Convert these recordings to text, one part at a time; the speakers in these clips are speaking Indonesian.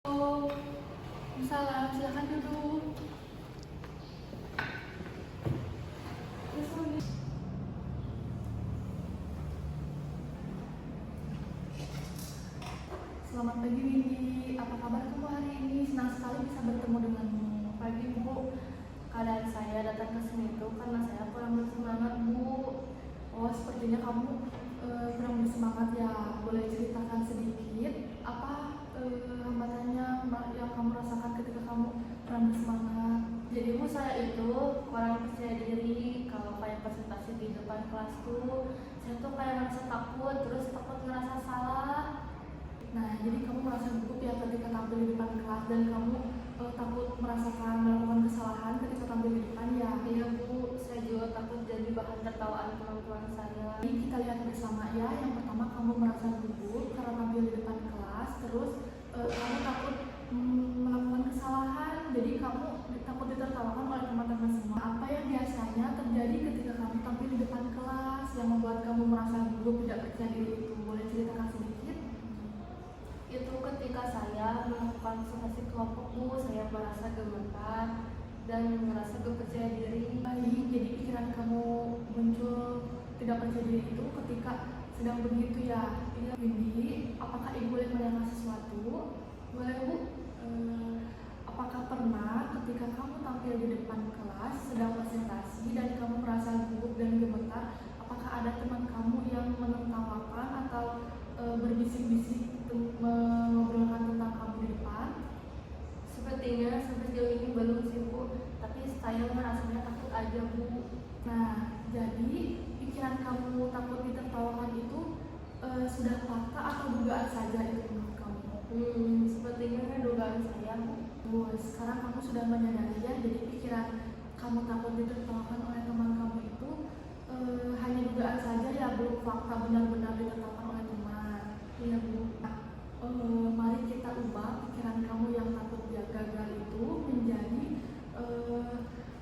Oh, salam, silahkan duduk. Selamat pagi Windy, apa kabar kamu hari ini? Senang sekali bisa bertemu denganmu. Pagi Bu, keadaan saya datang ke sini itu karena saya kurang bersemangat Bu. Oh, sepertinya kamu kurang bersemangat ya. Boleh ceritakan sedikit apa hambatannya yang kamu rasakan ketika kamu kurang bersemangat? Jadi Bu, saya itu kurang percaya diri kalau kayak presentasi di depan kelas tuh. Saya tuh kayak merasa takut, terus takut ngerasa salah. Nah, jadi kamu merasa gugup ya ketika tampil di depan kelas dan kamu takut melakukan kesalahan ketika tampil di depan ya? Iya Bu, saya juga takut jadi bahan tertawaan teman-teman saya. Jadi kita lihat bersama ya, yang pertama kamu merasa gugup karena tampil di depan kelas, terus kamu takut melakukan kesalahan, jadi kamu takut ditertawakan oleh teman-teman semua. Apa yang biasanya terjadi ketika kamu tampil di depan kelas yang membuat kamu merasa gugup, tidak percaya diri itu? Boleh ceritakan sedikit? Itu ketika saya melakukan presentasi kelompok Bu, saya merasa gemetar dan merasa gak percaya diri. Baik, jadi pikiran kamu muncul tidak percaya diri itu ketika sedang begitu ya? Iya Windy, apakah Ibu boleh menanyakan sesuatu? Boleh Bu? Apakah pernah ketika kamu tampil di depan kelas sedang presentasi dan kamu merasa gugup dan gemetar, apakah ada teman kamu yang menertawakan atau berbisik-bisik mengobrolkan tentang kamu di depan? Sepertinya sampai sejauh ini belum sih Bu, tapi saya merasanya takut aja Bu. Nah, jadi pikiran kamu takut ditertawakan itu sudah fakta atau dugaan saja itu menurut kamu? Sepertinya dugaan saya Bu. Sekarang kamu sudah menyadari ya, jadi pikiran kamu takut ditertawakan oleh teman kamu itu hanya dugaan saja ya, belum fakta benar-benar ditertawakan oleh teman. Iya Bu. Mari kita ubah pikiran kamu yang takut gagal itu menjadi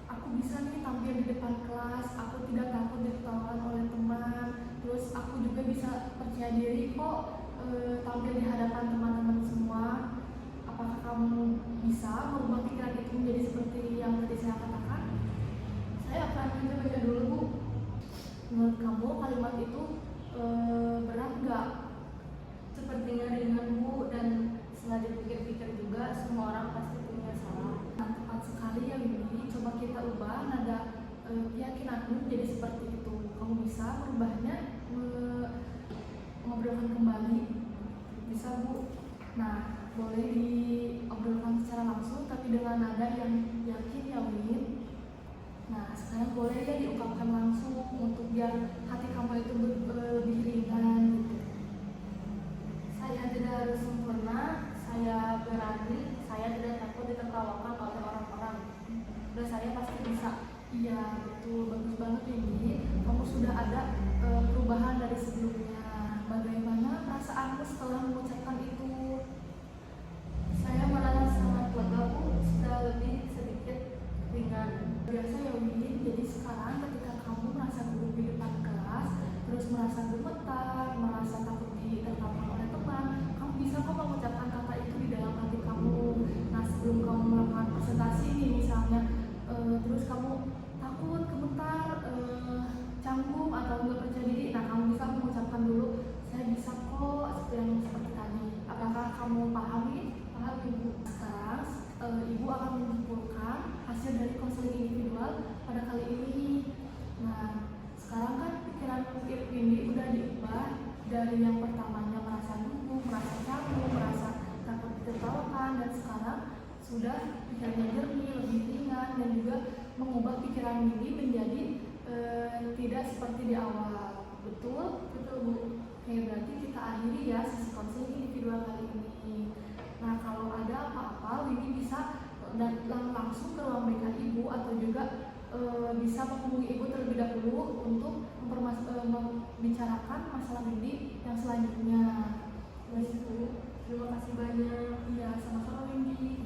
aku bisa nih tampil di depan kelas, aku tidak takut ditertawakan oleh teman, terus aku juga bisa percaya diri kok tampil di hadapan teman-teman semua. Apakah kamu bisa merubah pikiran itu menjadi seperti yang tadi saya katakan? Saya akan mencoba dulu Bu. Menurut kamu kalimat itu berat nggak? Sepertinya ringan Bu, dan setelah dipikir-pikir juga semua orang pasti punya salah. Nah, tepat sekali ya Windy, coba kita ubah nada keyakinanmu jadi seperti itu. Kamu bisa merubahnya, mengobrolkan kembali, bisa Bu. Nah, boleh diobrolkan secara langsung tapi dengan nada yang yakin ya Win. Nah, sekarang boleh ya diungkapkan langsung untuk biar hati kamu itu lebih ringan gitu. Saya tidak harus sempurna, saya berani, saya tidak takut ditertawakan oleh orang-orang. Dan saya pasti bisa. Iya, betul, bagus banget ini. Kamu sudah ada perubahan dari sebelumnya. Bagaimana perasaanmu setelah mengucapkan itu? Saya merasa sangat lega Bu, sudah lebih sedikit ringan. Biasa ya Win, jadi sekarang ketika kamu merasa gugup di depan kelas, terus merasa gemetar, merasa takut ditertawakan oleh teman, kamu bisa kok mengucapkan kata itu di dalam hati kamu. Nah, sebelum kamu melakukan presentasi ini misalnya, terus kamu takut, gemetar, canggung atau nggak percaya diri, nah kamu bisa mengucapkan dulu, saya bisa kok, seperti tadi. Apakah kamu pahami? Paham Ibu? Sekarang Ibu akan menyimpulkan hasil dari konseling individual pada kali ini. Nah, sekarang kan pikiran ini udah diubah dari yang pertamanya merasa gugup, merasa canggung, merasa takut ditertawakan, dan sekarang sudah pikirannya jernih, lebih ringan, dan juga mengubah pikiran ini menjadi tidak seperti di awal. Betul? Betul Bu. Oke, berarti kita akhiri ya sesi konseling individual kali ini. Nah, kalau ada apa-apa, Windy bisa datang langsung ke ruang BK Ibu atau juga bisa menghubungi Ibu terlebih dahulu untuk membicarakan masalah Windy yang selanjutnya. Baik Bu, terima kasih banyak. Iya, sama-sama Windy.